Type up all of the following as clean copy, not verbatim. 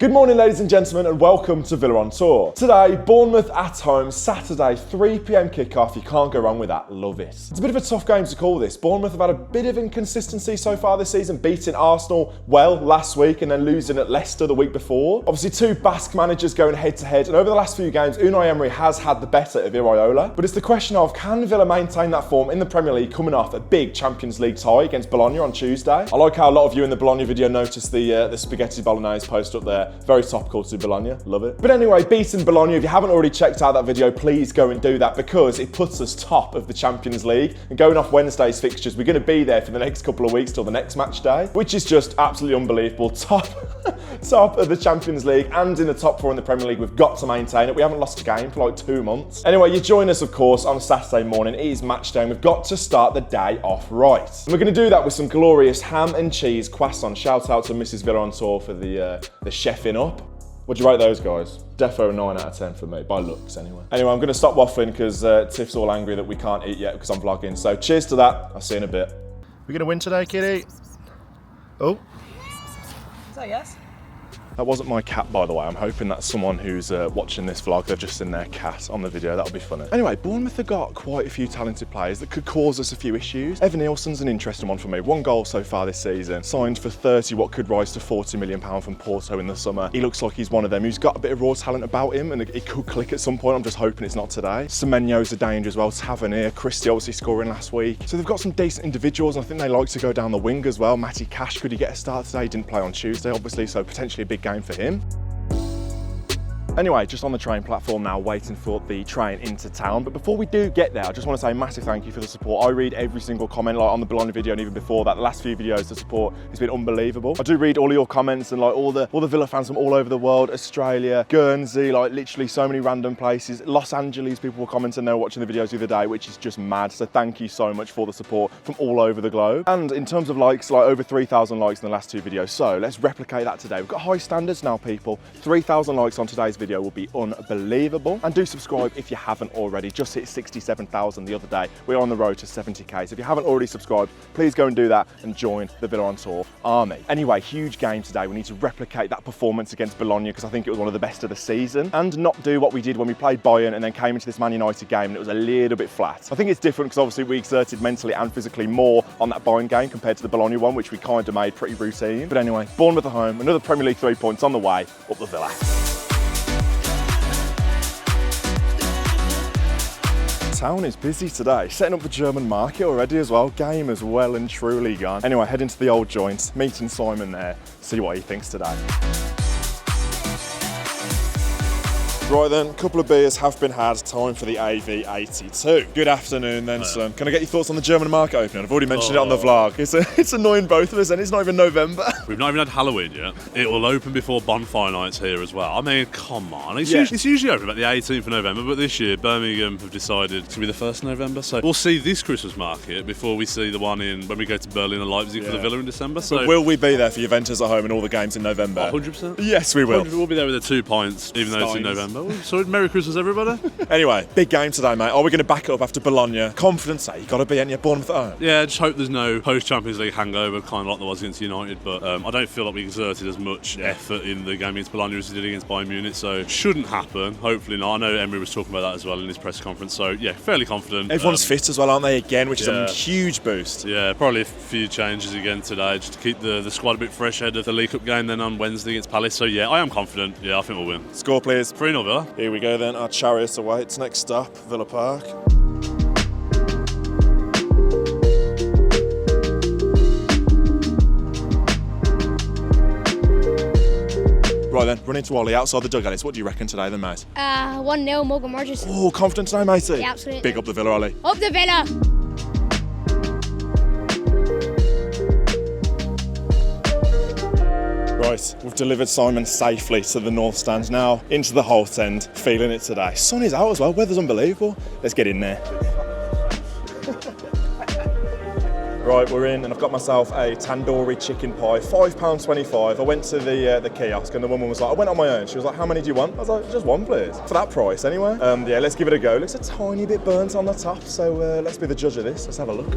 Good morning, ladies and gentlemen, and welcome to Villa on Tour. Today, Bournemouth at home, Saturday, 3 p.m. kickoff. You can't go wrong with that. Love it. It's a bit of a tough game to call this. Bournemouth have had a bit of inconsistency so far this season, beating Arsenal well last week and then losing at Leicester the week before. Obviously, two Basque managers going head-to-head, and over the last few games, Unai Emery has had the better of Iraola. But it's the question of, can Villa maintain that form in the Premier League coming off a big Champions League tie against Bologna on Tuesday? I like how a lot of you in the Bologna video noticed the spaghetti bolognese post up there. Very topical to Bologna, love it. But anyway, beating Bologna, if you haven't already checked out that video, please go and do that because it puts us top of the Champions League. And going off Wednesday's fixtures, we're going to be there for the next couple of weeks till the next match day, which is just absolutely unbelievable. Top of the Champions League and in the top four in the Premier League. We've got to maintain it. We haven't lost a game for like 2 months. Anyway, you join us, of course, on Saturday morning. It is match day and we've got to start the day off right. And we're going to do that with some glorious ham and cheese croissants. Shout out to Mrs. Villa on Tour for the chefing up. What'd you rate those, guys? Defo 9 out of 10 for me, by looks anyway. Anyway, I'm going to stop waffling because Tiff's all angry that we can't eat yet because I'm vlogging. So cheers to that. I'll see you in a bit. We're going to win today, kitty. Oh. Is that yes? That wasn't my cat, by the way. I'm hoping that's someone who's watching this vlog. They've just seen their cat on the video. That'll be funny. Anyway, Bournemouth have got quite a few talented players that could cause us a few issues. Evan Nielsen's an interesting one for me. 1 goal so far this season. Signed for 30, what could rise to £40 million from Porto in the summer. He looks like he's one of them who's got a bit of raw talent about him and it could click at some point. I'm just hoping it's not today. Semenyo's a danger as well. Tavernier, Christie obviously scoring last week. So they've got some decent individuals and I think they like to go down the wing as well. Matty Cash, could he get a start today? He didn't play on Tuesday, obviously, so potentially a big game for him. Anyway, just on the train platform now, waiting for the train into town. But before we do get there, I just want to say a massive thank you for the support. I read every single comment, like on the Bologna video and even before that. The last few videos, the support has been unbelievable. I do read all of your comments and like all the Villa fans from all over the world, Australia, Guernsey, like literally so many random places. Los Angeles, people were commenting, they were watching the videos the other day, which is just mad. So thank you so much for the support from all over the globe. And in terms of likes, like over 3,000 likes in the last 2 videos. So let's replicate that today. We've got high standards now, people. 3,000 likes on today's video will be unbelievable. And do subscribe if you haven't already. Just hit 67,000 the other day. We're on the road to 70k. So if you haven't already subscribed, please go and do that and join the Villa on Tour army. Anyway, huge game today. We need to replicate that performance against Bologna because I think it was one of the best of the season and not do what we did when we played Bayern and then came into this Man United game and it was a little bit flat. I think it's different because obviously we exerted mentally and physically more on that Bayern game compared to the Bologna one, which we kind of made pretty routine. But anyway, Bournemouth at home, another Premier League 3 points on the way up the Villa. Town is busy today, setting up the German market already as well. Game is well and truly gone. Anyway, head into the old joints, meeting Simon there, see what he thinks today. Right then, a couple of beers have been had, time for the AV82. Good afternoon then, son. Can I get your thoughts on the German market opening? I've already mentioned it on the vlog. It's annoying both of us and it's not even November. We've not even had Halloween yet. It will open before bonfire nights here as well. I mean, come on. It's usually open about the 18th of November, but this year Birmingham have decided to be the 1st of November. So we'll see this Christmas market before we see the one when we go to Berlin and Leipzig for the Villa in December. So will we be there for Juventus at home and all the games in November? 100%. Yes, we will. We'll be there with the 2 pints, even though it's in November. So Merry Christmas, everybody. Anyway, big game today, mate. Are we going to back it up after Bologna? Confidence, you got to be in your Bournemouth at home. Yeah, just hope there's no post-Champions League hangover, kind of like there was against United. But I don't feel like we exerted as much effort in the game against Bologna as we did against Bayern Munich. So shouldn't happen. Hopefully not. I know Emery was talking about that as well in his press conference. So yeah, fairly confident. Everyone's fit as well, aren't they? Again, which is a huge boost. Yeah, probably a few changes again today just to keep the squad a bit fresh ahead of the League Cup game then on Wednesday against Palace. So yeah, I am confident. Yeah, I think we'll win. Score, please. 3-0 Villa. Here we go then. Our Chariots awaits. Next stop, Villa Park. Right then, running to Ollie outside the dugouts. What do you reckon today then, mate? 1-0 Morgan Rogers. Oh, confident today, matey? Yeah, absolutely. Big up the Villa, Ollie. Up the Villa! Right, we've delivered Simon safely to the north stand. Now into the Holt end, feeling it today. Sun is out as well, weather's unbelievable. Let's get in there. Right, we're in and I've got myself a tandoori chicken pie, £5.25. I went to the kiosk and the woman was like, I went on my own. She was like, how many do you want? I was like, just one please. For that price anyway. Yeah, let's give it a go. Looks a tiny bit burnt on the top, so let's be the judge of this. Let's have a look.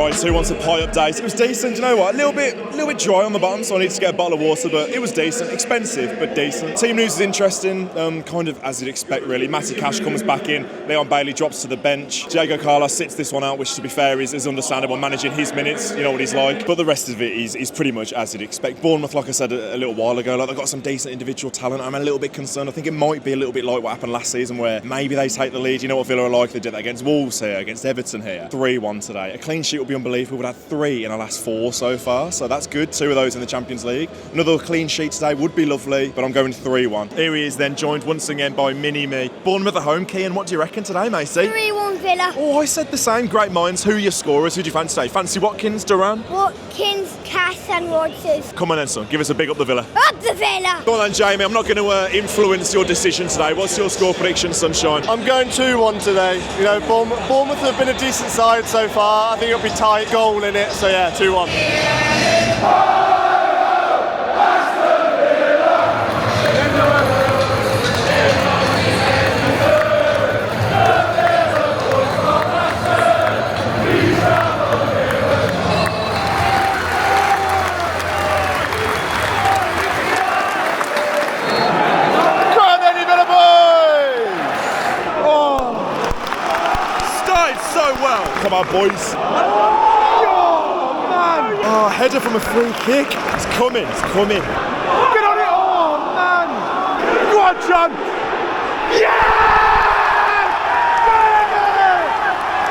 Right, so who wants a pie update? It was decent, you know what? A little bit dry on the bottom, so I need to get a bottle of water, but it was decent. Expensive, but decent. Team news is interesting, kind of as you'd expect, really. Matty Cash comes back in, Leon Bailey drops to the bench. Diego Carlos sits this one out, which, to be fair, is understandable, managing his minutes, you know what he's like. But the rest of it is pretty much as you'd expect. Bournemouth, like I said a little while ago, like they've got some decent individual talent. I'm a little bit concerned. I think it might be a little bit like what happened last season, where maybe they take the lead. You know what Villa are like? They did that against Wolves here, against Everton here. 3-1 today. A clean sheet would be unbelievable. We've had 3 in the last 4 so far, so that's good. 2 of those in the Champions League. Another clean sheet today would be lovely, but I'm going 3-1. Here he is then, joined once again by Mini-Me. Bournemouth at home, Kean, what do you reckon today, Macy? 3-1 Villa. Oh, I said the same. Great minds. Who are your scorers? Who do you fancy today? Fancy Watkins, Duran? Watkins, Cass and Rodgers. Come on then, son. Give us a big up the Villa. Up the Villa! Go on then, Jamie. I'm not going to influence your decision today. What's your score prediction, Sunshine? I'm going 2-1 today. You know, Bournemouth have been a decent side so far. I think it'll be tight, goal in it. So yeah, 2-1. Come on, boys. Oh, man! Oh, header from a free kick. It's coming, it's coming. Get on it! Oh, man! Go on, John! Yes!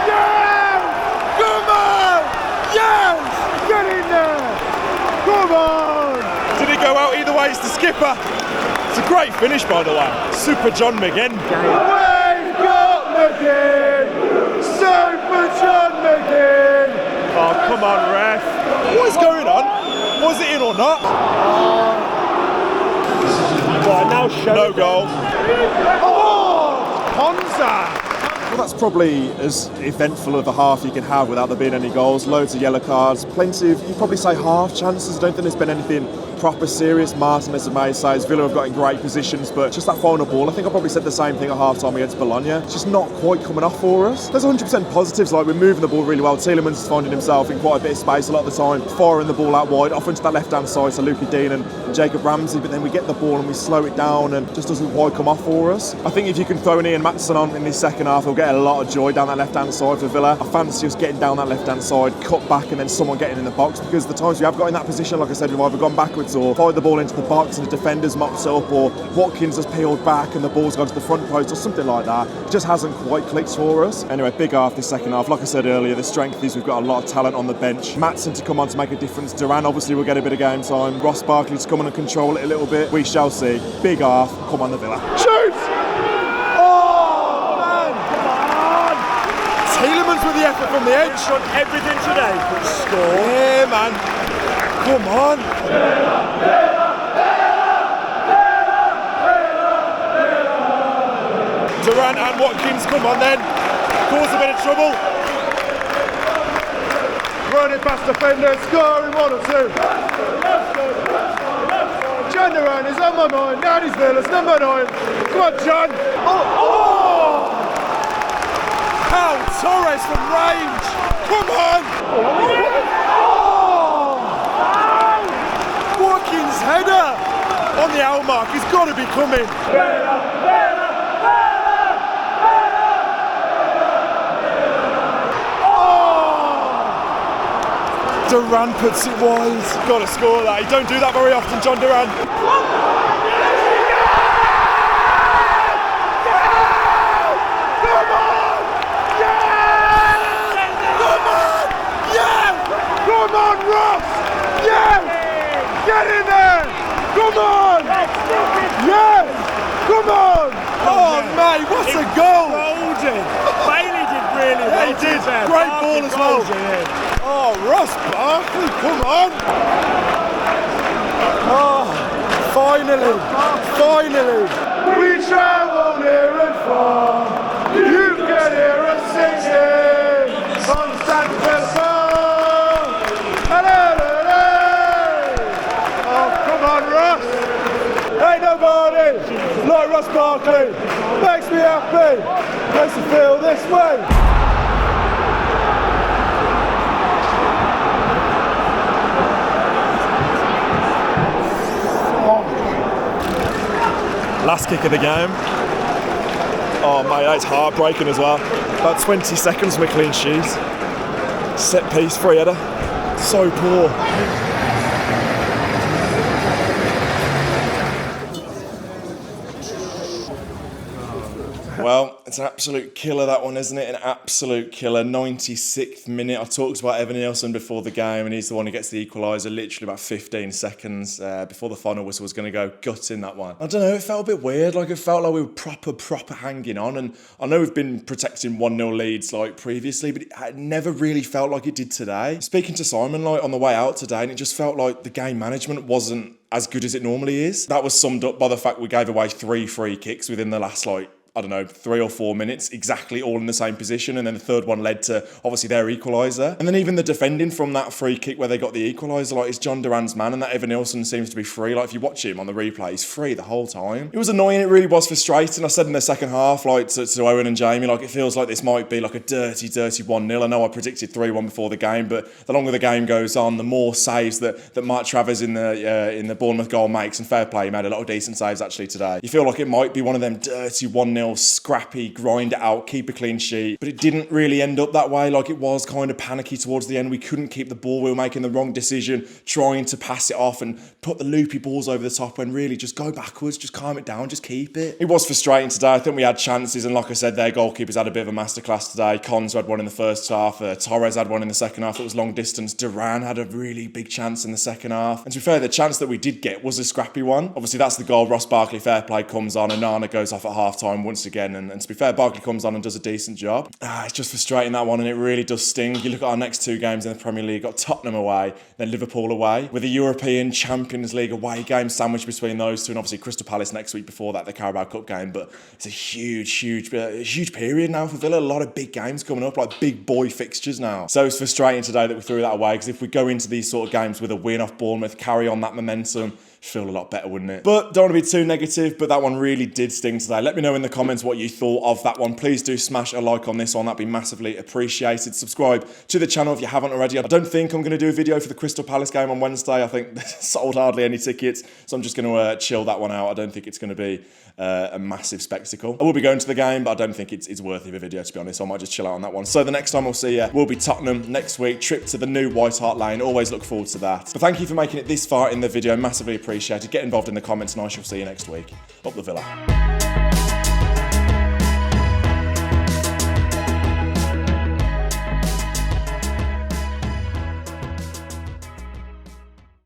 Yes! Come on! Yes! Get in there! Come on! Did it go out either way? It's the skipper. It's a great finish, by the way. Super John McGinn. We've got McGinn! Super John McGinn! Oh, come on, ref. What is going on? Was it in or not? Well, now show no goal. Oh! Ponza! Well, that's probably as eventful of a half you can have without there being any goals. Loads of yellow cards, plenty of, you'd probably say half chances. I don't think there's been anything proper serious. Martinez and May says Villa have got in great positions, but just that final ball, I think I probably said the same thing at half-time against Bologna. It's just not quite coming off for us. There's 100% positives, like we're moving the ball really well. Tielemans is finding himself in quite a bit of space a lot of the time, firing the ball out wide, often to that left-hand side, so Luka Dean and Jacob Ramsey, but then we get the ball and we slow it down and it just doesn't quite come off for us. I think if you can throw an Ian Maatson on in this second half, he'll get a lot of joy down that left-hand side for Villa. I fancy us getting down that left-hand side, cut back and then someone getting in the box, because the times we have got in that position, like I said, we've either gone backwards or fired the ball into the box and the defenders mopped it up, or Watkins has peeled back and the ball's gone to the front post or something like that. It just hasn't quite clicked for us. Anyway, big half this second half. Like I said earlier, the strength is we've got a lot of talent on the bench. Maatson to come on to make a difference. Duran obviously will get a bit of game time. Ross Barkley to come on and control it a little bit. We shall see. Big half. Come on, the Villa. Shoot! Oh, man! Come on! Tielemans with the effort from the edge. He's done everything today but score. Yeah, man. Come on. Duran and Watkins, come on then. Cause a bit of trouble. Running past defenders, scoring 1 or 2. John Duran is on my mind. Now he's Villa's number 9. Come on, John. Oh! Pau Torres from range. Come on. Oh! Watkins header on the hour mark. He's got to be coming. Duran puts it wide. Got to score that. You don't do that very often, John Duran. Come on, Ross! Yes! Get in there! Come on! Yes! Come on! Oh, mate, what a goal! Bailey did really well. He did. Great ball as well. Oh, Ross Barkley, come on! Oh, finally! We travel near and far. You can hear us singing on Stanford Farm. Oh, come on, Ross! Ain't nobody like Ross Barkley. Makes me happy. Makes me feel this way. Last kick of the game. Oh mate, that's heartbreaking as well. About 20 seconds from a clean sheet. Set piece, free header. So poor. Well, it's an absolute killer, that one, isn't it? An absolute killer. 96th minute. I talked about Evan Nielsen before the game, and he's the one who gets the equaliser literally about 15 seconds before the final whistle was going to go, gutting that one. I don't know, it felt a bit weird. Like, it felt like we were proper hanging on. And I know we've been protecting 1-0 leads like previously, but it never really felt like it did today. Speaking to Simon like on the way out today, and it just felt like the game management wasn't as good as it normally is. That was summed up by the fact we gave away 3 free kicks within the last, like, I don't know, 3 or 4 minutes, exactly all in the same position. And then the third one led to, obviously, their equaliser. And then even the defending from that free kick where they got the equaliser, like, it's John Duran's man, and that Evan Nielsen seems to be free. Like, if you watch him on the replay, he's free the whole time. It was annoying. It really was frustrating. I said in the second half, like, to Owen and Jamie, like, it feels like this might be like a dirty 1-0. I know I predicted 3-1 before the game, but the longer the game goes on, the more saves that Mark Travers in the Bournemouth goal makes. And fair play, he made a lot of decent saves actually today. You feel like it might be one of them dirty 1-0 scrappy, grind it out, keep a clean sheet. But it didn't really end up that way. Like, it was kind of panicky towards the end. We couldn't keep the ball. We were making the wrong decision, trying to pass it off and put the loopy balls over the top when really just go backwards, just calm it down, just keep it. It was frustrating today. I think we had chances, and like I said, their goalkeepers had a bit of a masterclass today. Cons had one in the first half. Torres had one in the second half that was long distance. Duran had a really big chance in the second half. And to be fair, the chance that we did get was a scrappy one. Obviously, that's the goal. Ross Barkley, fair play, comes on, and Nana goes off at half-time once again. And to be fair, Barkley comes on and does a decent job. It's just frustrating, that one, and it really does sting. You look at our next 2 games in the Premier League, got Tottenham away, then Liverpool away, with a European Champions League away game sandwiched between those 2, and obviously Crystal Palace next week before that, the Carabao Cup game. But it's a huge period now for Villa. A lot of big games coming up, like big boy fixtures now. So it's frustrating today that we threw that away, because if we go into these sort of games with a win off Bournemouth, carry on that momentum, feel a lot better, wouldn't it? But don't want to be too negative, but that one really did sting today. Let me know in the comments what you thought of that one. Please do smash a like on this one. That'd be massively appreciated. Subscribe to the channel if you haven't already. I don't think I'm going to do a video for the Crystal Palace game on Wednesday. I think sold hardly any tickets, so I'm just going to chill that one out. I don't think it's going to be a massive spectacle. I will be going to the game, but I don't think it's worthy of a video, to be honest. So I might just chill out on that one. So the next time we'll see you will be Tottenham next week. Trip to the new White Hart Lane. Always look forward to that. But thank you for making it this far in the video. Massively appreciated. Get involved in the comments, and I shall see you next week. Up the Villa.